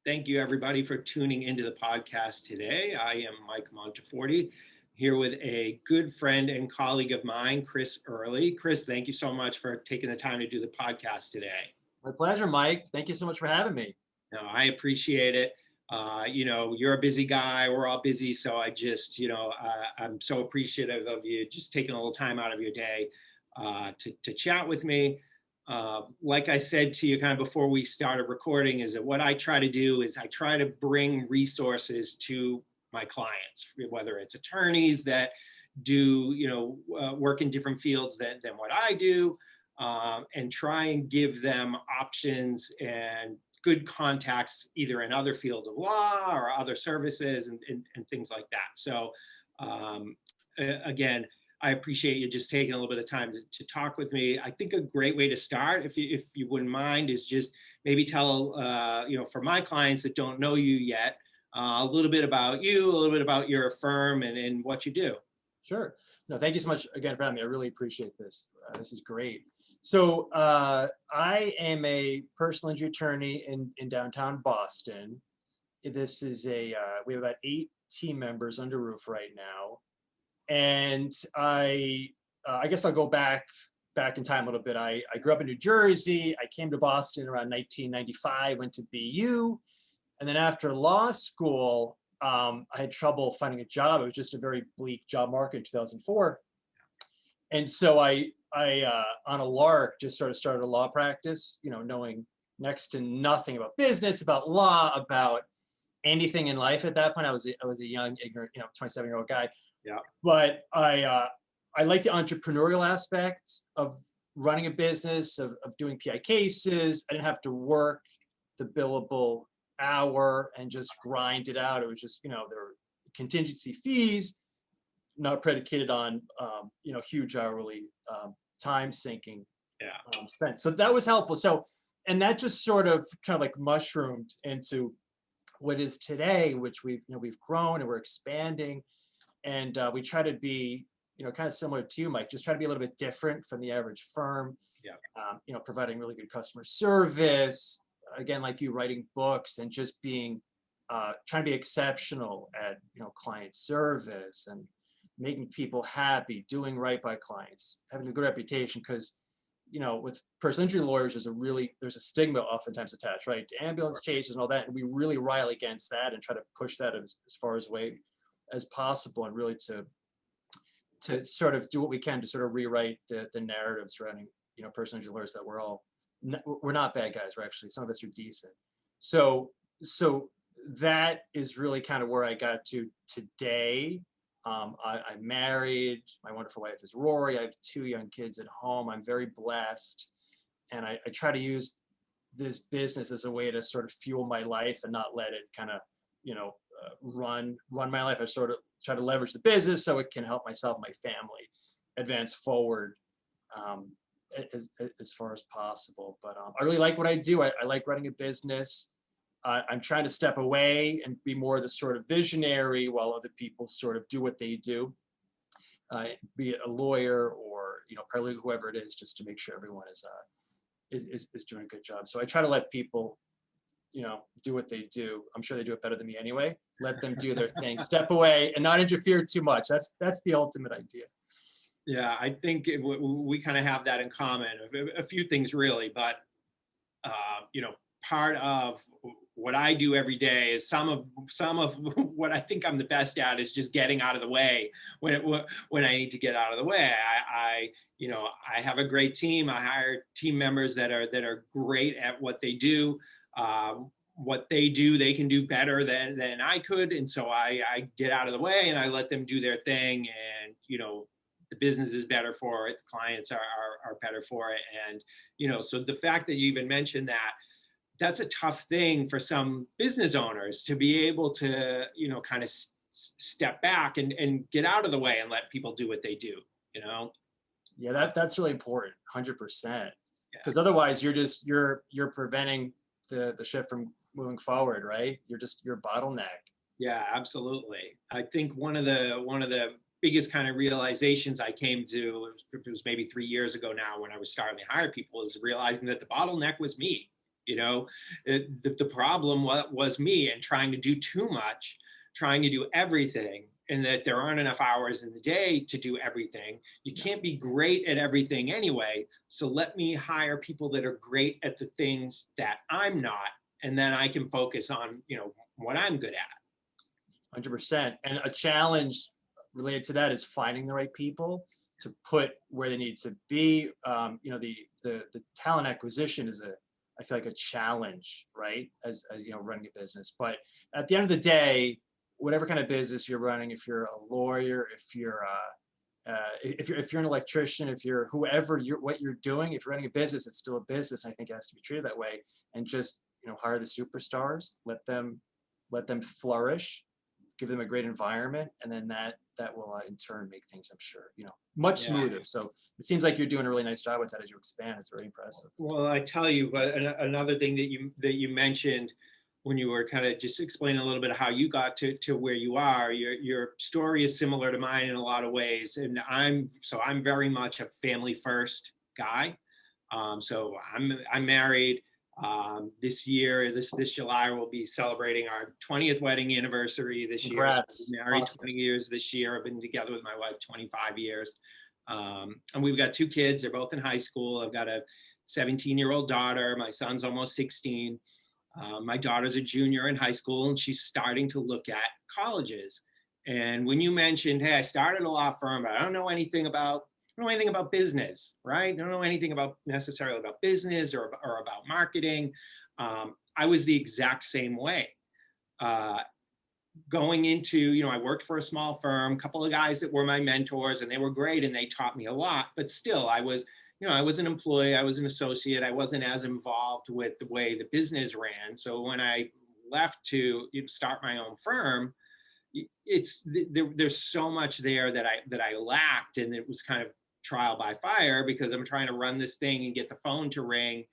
Thank you everybody for tuning into the podcast today. I am Mike Monteforte here with a good friend and colleague of mine, Chris Earley. Chris, thank you so much for taking the time to do the podcast today. My pleasure, Mike. Thank you so much for having me. No, I appreciate it. You're a busy guy. We're all busy. So I'm so appreciative of you just taking a little time out of your day to chat with me. Like I said to you kind of before we started recording, is that what I try to do is I try to bring resources to my clients, whether it's attorneys that do, work in different fields than what I do, and try and give them options and good contacts either in other fields of law or other services and things like that. So again, I appreciate you just taking a little bit of time to talk with me. I think a great way to start, if you wouldn't mind, is just maybe tell, for my clients that don't know you yet, a little bit about you, a little bit about your firm and what you do. Sure. No, thank you so much again for having me. I really appreciate this. This is great. So I am a personal injury attorney in downtown Boston. This is we have about 8 team members under roof right now. And I guess I'll go back in time a little bit. I grew up in New Jersey. I came to Boston around 1995, went to BU. And then after law school, I had trouble finding a job. It was just a very bleak job market in 2004. And so I on a lark, just sort of started a law practice, knowing next to nothing about business, about law, about anything in life at that point. I was a young, ignorant, 27-year-old guy. Yeah. But I like the entrepreneurial aspects of running a business, of doing PI cases. I didn't have to work the billable hour and just grind it out. It was just, there were contingency fees, not predicated on, huge hourly time sinking spent. So that was helpful. So, and that just sort of kind of like mushroomed into what is today, which we've grown and we're expanding. And we try to be, kind of similar to you, Mike, just try to be a little bit different from the average firm. Yeah. Providing really good customer service, again, like you, writing books and just being, trying to be exceptional at, client service and making people happy, doing right by clients, having a good reputation. Because, with personal injury lawyers, there's a stigma oftentimes attached, right, to ambulance cases and all that. And we really rile against that and try to push that as far away as possible, and really to sort of do what we can to sort of rewrite the narrative surrounding, personal injury lawyers, that we're not bad guys. We're actually, some of us are decent. So that is really kind of where I got to today. I'm married. My wonderful wife is Rory. I have 2 young kids at home. I'm very blessed. And I try to use this business as a way to sort of fuel my life and not let it kind of, run my life. I sort of try to leverage the business so it can help myself, my family, advance forward as far as possible. But I really like what I do. I like running a business. I'm trying to step away and be more the sort of visionary while other people sort of do what they do, be it a lawyer or, paralegal, whoever it is, just to make sure everyone is doing a good job. So I try to let people, do what they do. I'm sure they do it better than me anyway. Let them do their thing, step away and not interfere too much. That's the ultimate idea. Yeah, I think we kind of have that in common. A few things really, but part of what I do every day is some of what I think I'm the best at is just getting out of the way when I need to get out of the way. I have a great team. I hire team members that are great at what they do. What they do, they can do better than I could, and so I get out of the way and I let them do their thing. And the business is better for it. The clients are better for it. And so the fact that you even mentioned that's a tough thing for some business owners, to be able to, kind of step back and get out of the way and let people do what they do, Yeah, that's really important, 100%. Because otherwise you're preventing the ship from moving forward, right? You're bottleneck. Yeah, absolutely. I think one of the biggest kind of realizations I came to, it was maybe 3 years ago now when I was starting to hire people, is realizing that the bottleneck was me. You know, the problem was me and trying to do too much, trying to do everything, and that there aren't enough hours in the day to do everything. You can't be great at everything anyway. So let me hire people that are great at the things that I'm not, and then I can focus on, you know, what I'm good at. 100%. And a challenge related to that is finding the right people to put where they need to be. You know, the talent acquisition is I feel like a challenge, right? As you know, running a business. But at the end of the day, whatever kind of business you're running, if you're a lawyer, if you're an electrician, if you're whoever what you're doing, if you're running a business, it's still a business. I think it has to be treated that way. And just, you know, hire the superstars, let them flourish, give them a great environment, and then that will in turn make things, I'm sure, you know, much smoother. So it seems like you're doing a really nice job with that as you expand. It's very impressive. Well, I tell you, but another thing that you mentioned when you were kind of just explaining a little bit of how you got to where you are, your story is similar to mine in a lot of ways, and I'm very much a family first guy. So I'm married. This year, this July, we'll be celebrating our 20th wedding anniversary this Congrats. year. So we're married Awesome. 20 years this year. I've been together with my wife 25 years. And we've got two kids. They're both in high school. I've got a 17-year-old daughter. My son's almost 16. My daughter's a junior in high school, and she's starting to look at colleges. And when you mentioned, hey, I started a law firm, but I don't know anything about business, right? I don't know anything necessarily about business or about marketing. I was the exact same way. Going into, you know, I worked for a small firm, a couple of guys that were my mentors, and they were great and they taught me a lot, but still I was an employee, I was an associate, I wasn't as involved with the way the business ran. So when I left to start my own firm, there's so much there that I lacked, and it was kind of trial by fire because I'm trying to run this thing and get the phone to ring,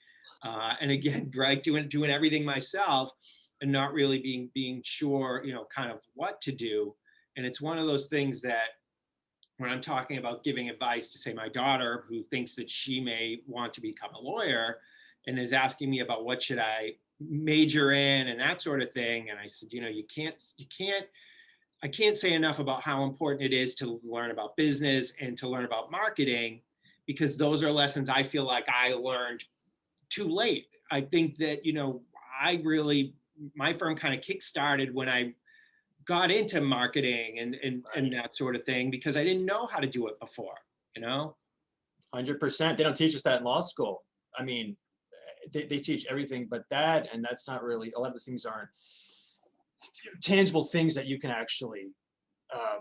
and again, right, doing everything myself and not really being sure, you know, kind of what to do. And it's one of those things that when I'm talking about giving advice to, say, my daughter, who thinks that she may want to become a lawyer and is asking me about what should I major in and that sort of thing, and I said, you know, I can't say enough about how important it is to learn about business and to learn about marketing, because those are lessons I feel like I learned too late. I think that, you know, my firm kind of kickstarted when I got into marketing and that sort of thing, because I didn't know how to do it before, you know? 100%. They don't teach us that in law school. I mean, they teach everything but that, and that's not really, a lot of these things aren't tangible things that you can actually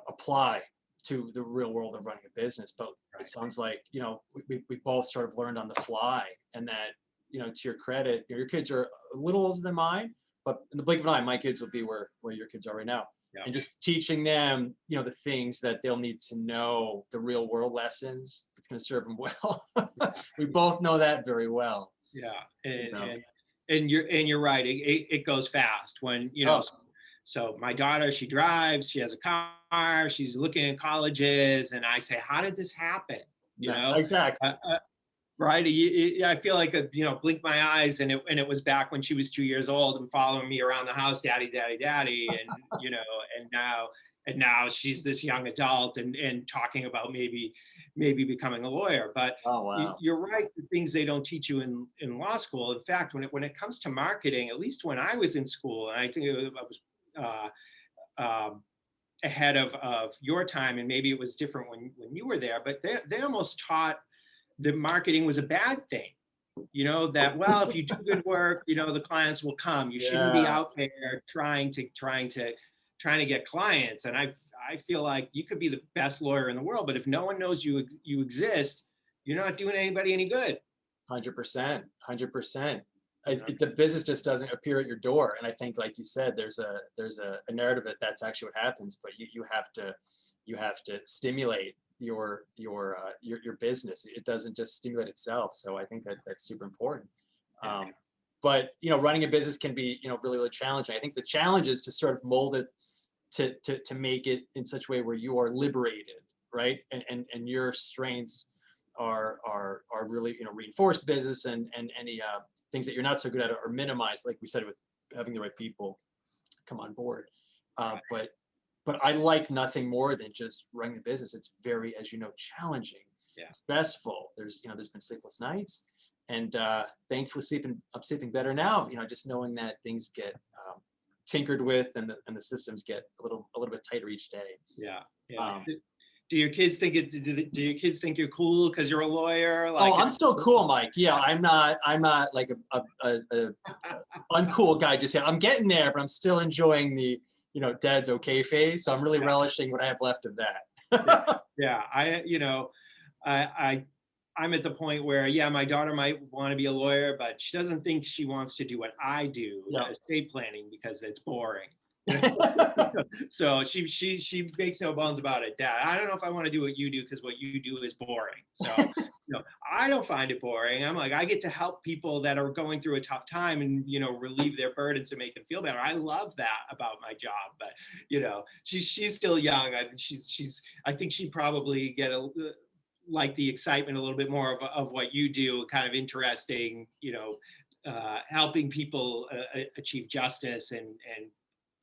apply to the real world of running a business. But it sounds like, you know, we both sort of learned on the fly, and that, you know, to your credit, you know, your kids are a little older than mine, but in the blink of an eye, my kids will be where your kids are right now. Yeah. And just teaching them, you know, the things that they'll need to know, the real world lessons, it's going to serve them well. We both know that very well. Yeah, and you're right. It goes fast when, you know. Oh. So my daughter, she drives, she has a car, she's looking at colleges, and I say, how did this happen? You know, exactly. Right. I feel like, you know, blink my eyes, and it was back when she was 2 years old and following me around the house, daddy, daddy, daddy. And, you know, and now she's this young adult and talking about maybe becoming a lawyer. But oh, wow. You're right. The things they don't teach you in law school. In fact, when it comes to marketing, at least when I was in school, and I think I was ahead of your time, and maybe it was different when you were there, but they almost taught that marketing was a bad thing. You know, that, well, if you do good work, you know, the clients will come. You shouldn't be out there trying to get clients. And I feel like you could be the best lawyer in the world, but if no one knows you exist, you're not doing anybody any good. 100%. The business just doesn't appear at your door. And I think, like you said, there's a narrative that's actually what happens, but you have to stimulate your business. It doesn't just stimulate itself. So I think that's super important. But, you know, running a business can be, you know, really, really challenging. I think the challenge is to sort of mold it to make it in such a way where you are liberated, right? And your strengths are really, you know, reinforce the business, and any things that you're not so good at are minimized, like we said, with having the right people come on board. But I like nothing more than just running the business. It's very, as you know, challenging, stressful. There's been sleepless nights, and thankfully I'm sleeping better now. Just knowing that things get tinkered with, and the systems get a little bit tighter each day. Yeah. Do your kids think do your kids think you're cool because you're a lawyer? Like, I'm still cool, Mike. Yeah, I'm not like a uncool guy just yet. I'm getting there, but I'm still enjoying the dad's okay phase. So I'm really relishing what I have left of that. Yeah. I'm at the point where, my daughter might want to be a lawyer, but she doesn't think she wants to do what I do, estate planning, because it's boring. So she makes no bones about it. Dad, I don't know if I want to do what you do because what you do is boring. So I don't find it boring. I'm like, I get to help people that are going through a tough time and relieve their burdens and make them feel better. I love that about my job. But she's still young. I think she'd probably get like the excitement a little bit more of what you do, kind of interesting, helping people achieve justice and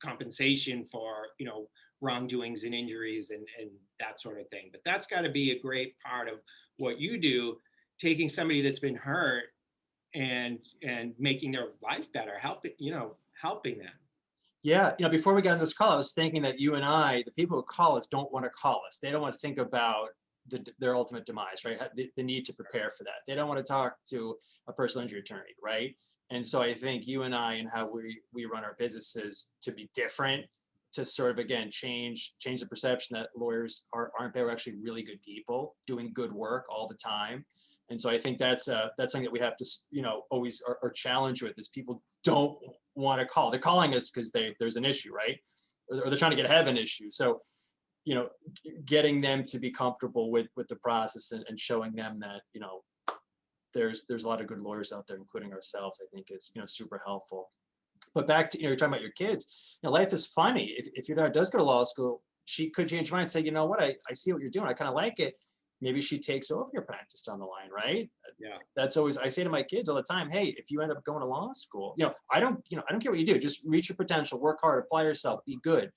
compensation for wrongdoings and injuries and that sort of thing. But that's got to be a great part of what you do, taking somebody that's been hurt and making their life better, helping them. Yeah, before we got on this call, I was thinking that you and I, the people who call us, don't want to call us. They don't want to think about their ultimate demise, right? The need to prepare for that. They don't want to talk to a personal injury attorney, right? And so I think you and I, and how we run our businesses, to be different, to sort of, again, change the perception that lawyers aren't. They're actually really good people doing good work all the time. And so I think that's something that we have to always are challenged with, is people don't want to call. They're calling us because there's an issue, right? Or they're trying to get ahead of an issue. So getting them to be comfortable with the process and showing them that there's a lot of good lawyers out there, including ourselves, I think is super helpful. But back to you're talking about your kids. Life is funny. If your daughter does go to law school, she could change her mind and say, you know what, I see what you're doing. I kind of like it. Maybe she takes over your practice down the line, right? Yeah. That's always, I say to my kids all the time, hey, if you end up going to law school, I don't care what you do. Just reach your potential, work hard, apply yourself, be good,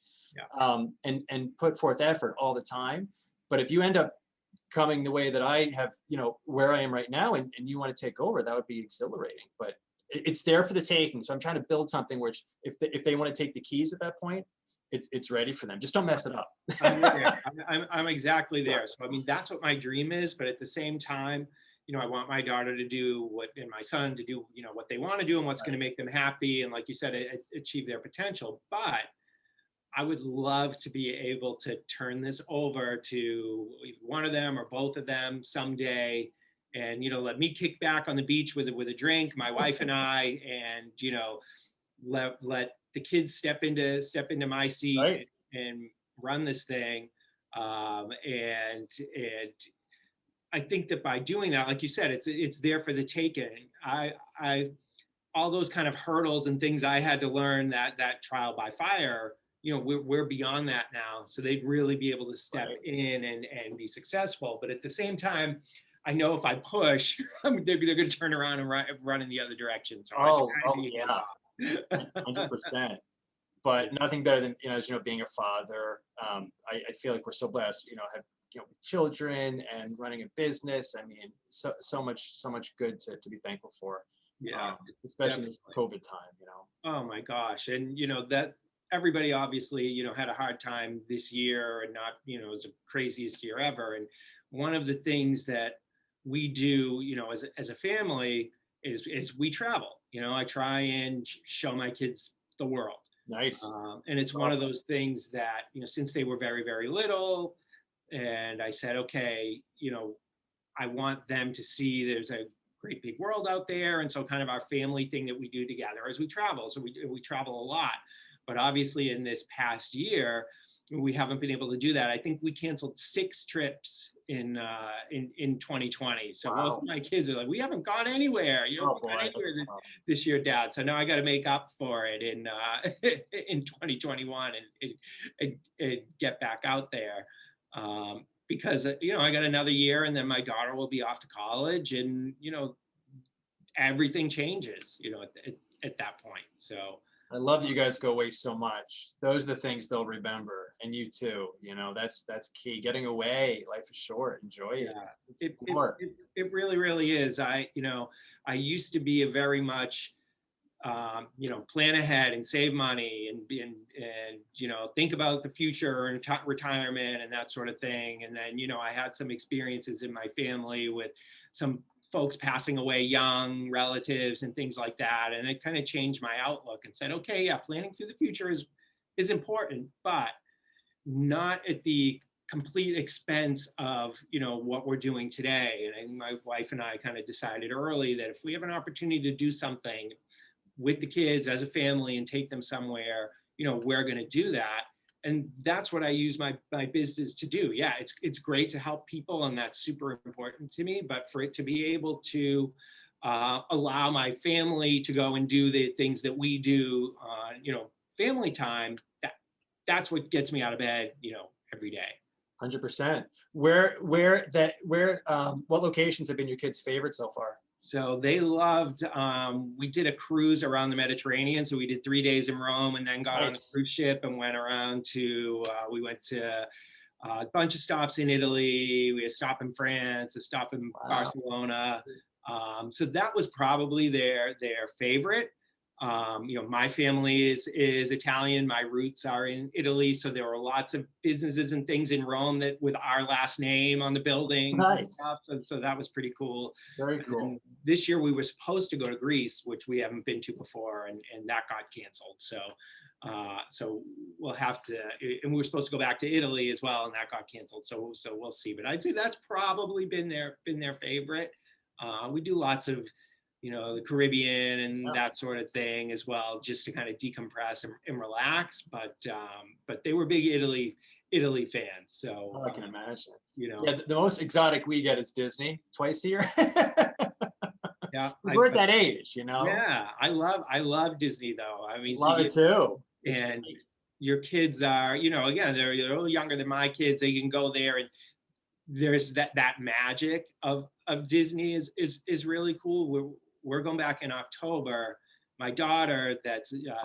and put forth effort all the time. But if you end up coming the way that I have, where I am right now, and you want to take over, that would be exhilarating. But it's there for the taking. So I'm trying to build something which, if they want to take the keys at that point, it's ready for them. Just don't mess it up. I'm exactly there. So I mean, that's what my dream is. But at the same time, I want my daughter to do and my son to do, what they want to do and what's going to make them happy. And like you said, achieve their potential. But I would love to be able to turn this over to one of them or both of them someday, and let me kick back on the beach with a drink, my wife and I, and let the kids step into my seat, right, and run this thing. And I think that by doing that, like you said, it's there for the taking. I all those kind of hurdles and things I had to learn that trial by fire, we're beyond that now. So they'd really be able to step in and be successful. But at the same time, I know if I push, they're going to turn around and run in the other direction. So yeah, 100%. But nothing better than being a father. I feel like we're so blessed. Have children and running a business. I mean, so much good to be thankful for. Yeah, especially this COVID time. Oh my gosh, and that everybody obviously had a hard time this year, and not it was the craziest year ever. And one of the things that we do as a family is we travel. I try and show my kids the world. Nice. And it's one of those things that since they were very, very little, and I said, okay, I want them to see there's a great big world out there. And so kind of our family thing that we do together as we travel. So we travel a lot. But obviously in this past year, we haven't been able to do that. I think we canceled 6 trips in 2020. So wow. Both of my kids are like, we haven't gone anywhere. This year, Dad. So now I got to make up for it in 2021 and get back out there. Because I got another year, and then my daughter will be off to college, and everything changes, at that point. So I love that you guys go away so much. Those are the things they'll remember, and you too. That's key. Getting away, life is short. Enjoy it. yeah, it really, really is. I used to be a very much, plan ahead and save money and think about the future and retirement and that sort of thing. And then, I had some experiences in my family with some folks passing away young, relatives and things like that. And it kind of changed my outlook and said, okay, yeah, planning for the future is important, but not at the complete expense of, what we're doing today. And I think my wife and I kind of decided early that if we have an opportunity to do something with the kids as a family and take them somewhere, we're going to do that. And that's what I use my business to do. Yeah, it's great to help people, and that's super important to me. But for it to be able to allow my family to go and do the things that we do, family time, that's what gets me out of bed, every day. 100%. What locations have been your kids' favorite so far? So they loved, we did a cruise around the Mediterranean. So we did 3 days in Rome and then got on a cruise ship and went around we went to a bunch of stops in Italy. We had a stop in France, a stop in Barcelona. So that was probably their favorite. My family is Italian. My roots are in Italy. So there were lots of businesses and things in Rome that with our last name on the building. Nice. So that was pretty cool. Very cool. And this year we were supposed to go to Greece, which we haven't been to before, and that got canceled. So we'll have to, and we were supposed to go back to Italy as well, and that got canceled. So we'll see. But I'd say that's probably been their favorite. We do lots of, the Caribbean and that sort of thing as well, just to kind of decompress and relax. But they were big Italy fans. So I can imagine. Yeah, the most exotic we get is Disney twice a year. Yeah, we're at that age, Yeah, I love Disney though. I mean, love it too. And your kids are, again, they're a little younger than my kids. They can go there, and there's that magic of Disney is really cool. We're going back in October. My daughter,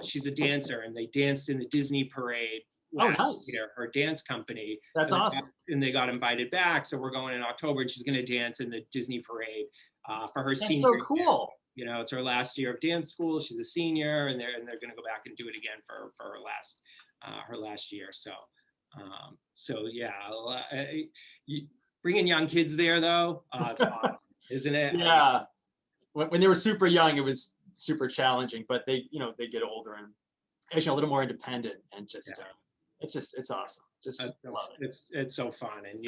she's a dancer, and they danced in the Disney parade last year, her dance company. That's awesome. And they got invited back, so we're going in October, and she's going to dance in the Disney parade for her senior year. That's so cool. It's her last year of dance school. She's a senior, and they're going to go back and do it again for her last year. So yeah, bringing young kids there though, it's awesome, isn't it? Yeah. When they were super young, it was super challenging, but they get older and actually a little more independent, and just it's awesome. Just love it. It's so fun. And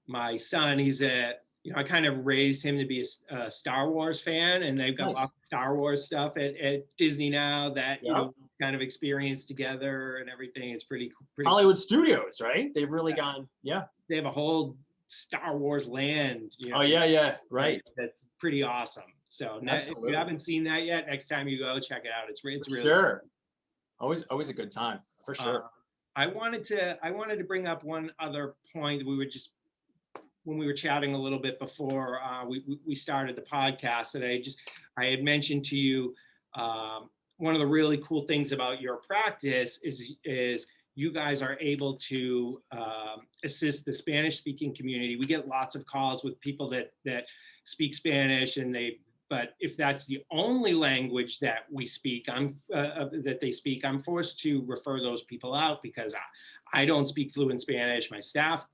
my son, he's I kind of raised him to be a Star Wars fan, and they've got lots of Star Wars stuff at Disney now that kind of experience together and everything. It's pretty Hollywood Studios, right? They've really gone. Yeah, they have a whole Star Wars land. Oh yeah, right. That's pretty awesome. So if you haven't seen that yet, next time you go, check it out. It's really sure. Always a good time for sure. I wanted to bring up one other point. When we were chatting a little bit before we started the podcast, that I had mentioned to you, one of the really cool things about your practice is you guys are able to assist the Spanish-speaking community. We get lots of calls with people that speak Spanish, but if that's the only language that we speak, that they speak, I'm forced to refer those people out because I don't speak fluent Spanish. My staff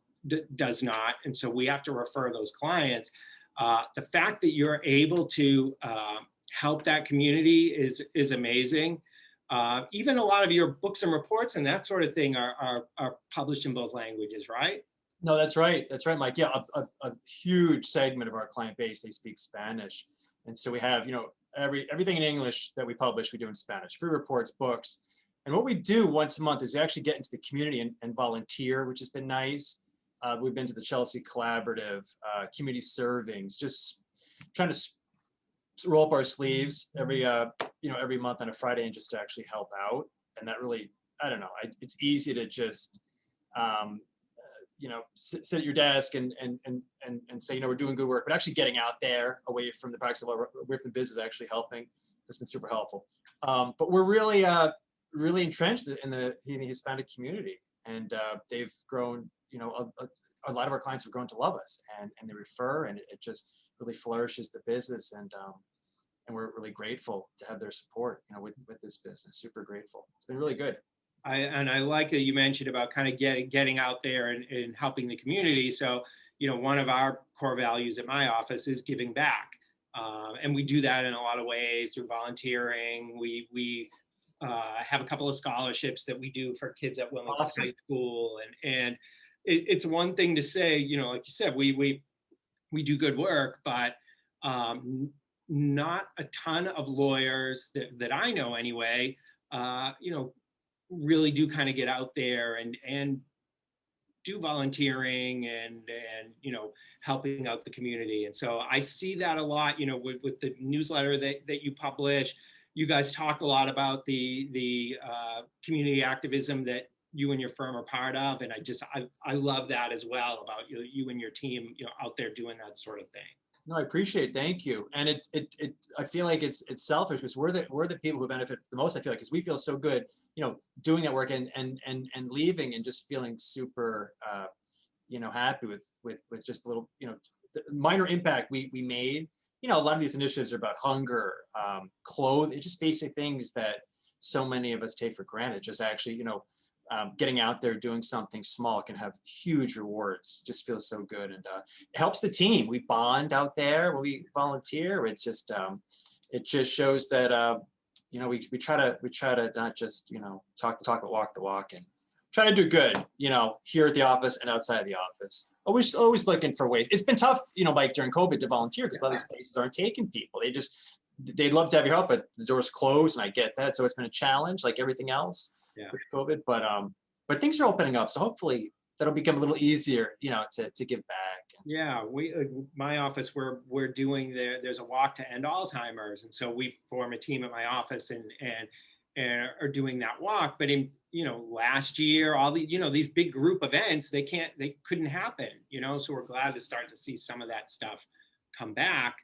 does not, and so we have to refer those clients. The fact that you're able to help that community is amazing. Even a lot of your books and reports and that sort of thing are published in both languages, right? No, that's right, Mike. Yeah, a huge segment of our client base, they speak Spanish, and so we have everything in English that we publish, we do in Spanish. Free reports, books, and what we do once a month is we actually get into the community and volunteer, which has been nice. We've been to the Chelsea Collaborative, community servings, just trying to roll up our sleeves every month on a Friday and just to actually help out. And that really, I don't know, it's easy to just sit at your desk and say, we're doing good work, but actually getting out there away from the practice, away from the business, actually helping, has been super helpful. But we're really entrenched in the Hispanic community, and they've grown. A lot of our clients have grown to love us, and they refer, and it just really flourishes the business, and we're really grateful to have their support, with this business. Super grateful. It's been really good. I like that you mentioned about kind of getting out there and helping the community. So, one of our core values at my office is giving back. And we do that in a lot of ways through volunteering. We have a couple of scholarships that we do for kids at Wilmington High School. And it's one thing to say, like you said, we do good work, but not a ton of lawyers that I know anyway, really do kind of get out there and do volunteering and helping out the community. And so I see that a lot, with the newsletter that you publish. You guys talk a lot about the community activism that you and your firm are part of, and I love that as well, about you and your team out there doing that sort of thing. No, I appreciate it. Thank you. And I feel like it's selfish, because we're the people who benefit the most. I feel like, because we feel so good, doing that work and leaving and just feeling super, happy with just a little, the minor impact we made. A lot of these initiatives are about hunger, clothes, just basic things that so many of us take for granted. Just actually, getting out there, doing something small can have huge rewards. Just feels so good, and it helps the team. We bond out there when we volunteer. It just shows that we try to not just talk the talk but walk the walk, and try to do good. Here at the office and outside of the office. Always looking for ways. It's been tough, Mike, during COVID to volunteer, because a lot of these places aren't taking people. They'd love to have your help, but the door's closed, and I get that. So it's been a challenge, like everything else with COVID. But things are opening up, so hopefully that'll become a little easier, to give back. Yeah, my office, we're doing there's a walk to end Alzheimer's, and so we form a team at my office and are doing that walk. But in last year, all the these big group events, they couldn't happen. So we're glad to start to see some of that stuff come back,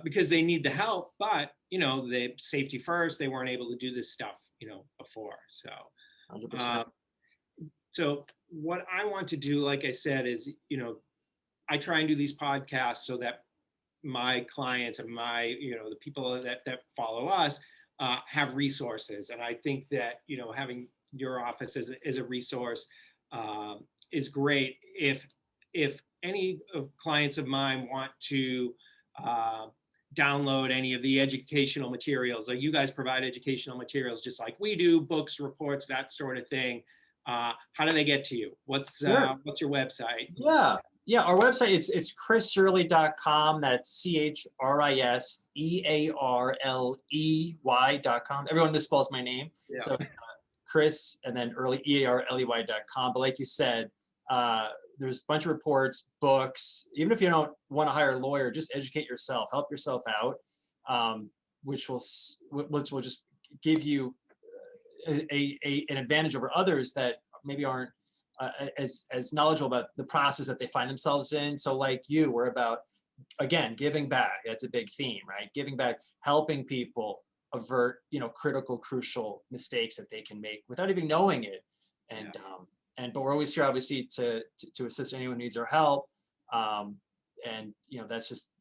because they need the help. But the safety first, they weren't able to do this stuff before. So 100%. So what I want to do, like I said, is I try and do these podcasts so that my clients and my the people that follow us have resources. And I think that having your office as a resource is great. If any of clients of mine want to download any of the educational materials, like you guys provide educational materials just like we do, books, reports, that sort of thing, how do they get to you? What's your website? Yeah, our website, it's chrisearley.com. That's CHRISEARLEY.com. Everyone misspells my name. Yeah. So Chris and then Earley, EARLEY.com. But like you said, there's a bunch of reports, books. Even if you don't want to hire a lawyer, just educate yourself, help yourself out, which will just give you an advantage over others that maybe aren't as knowledgeable about the process that they find themselves in. So like you, we're about, again, giving back. That's a big theme, right? Giving back, helping people avert, critical, crucial mistakes that they can make without even knowing it. And but we're always here, obviously, to assist anyone who needs our help. And that's just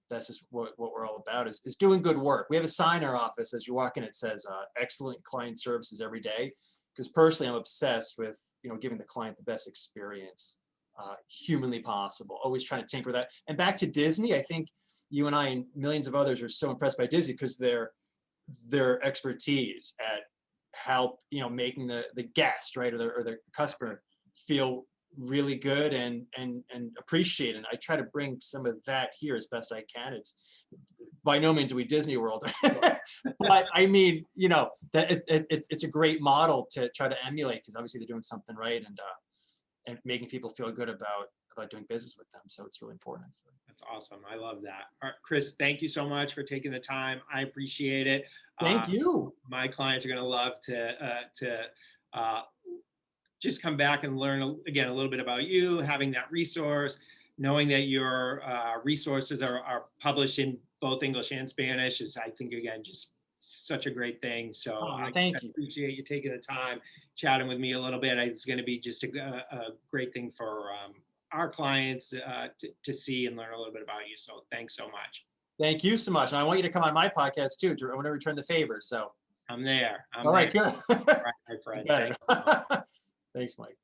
what we're all about, is doing good work. We have a sign in our office as you walk in. It says excellent client services every day, because personally I'm obsessed with giving the client the best experience humanly possible, always trying to tinker with that. And back to Disney, I think you and I and millions of others are so impressed by Disney because their expertise at help making the guest, right, or the customer feel really good and appreciate it. And I try to bring some of that here as best I can. It's by no means are we Disney World, but I mean, that it's a great model to try to emulate, because obviously they're doing something right and making people feel good about doing business with them. So it's really important. That's awesome. I love that. All right, Chris, thank you so much for taking the time. I appreciate it. Thank you. My clients are going to love to just come back and learn again a little bit about you, having that resource, knowing that your resources are published in both English and Spanish is, I think, again, just such a great thing. So I Thank you. appreciate you taking the time, chatting with me a little bit. It's going to be just a great thing for our clients to see and learn a little bit about you. So thanks so much. Thank you so much. And I want you to come on my podcast too. I want to return the favor. So I'm there. all right, good. All right, my friend. Thanks, Mike.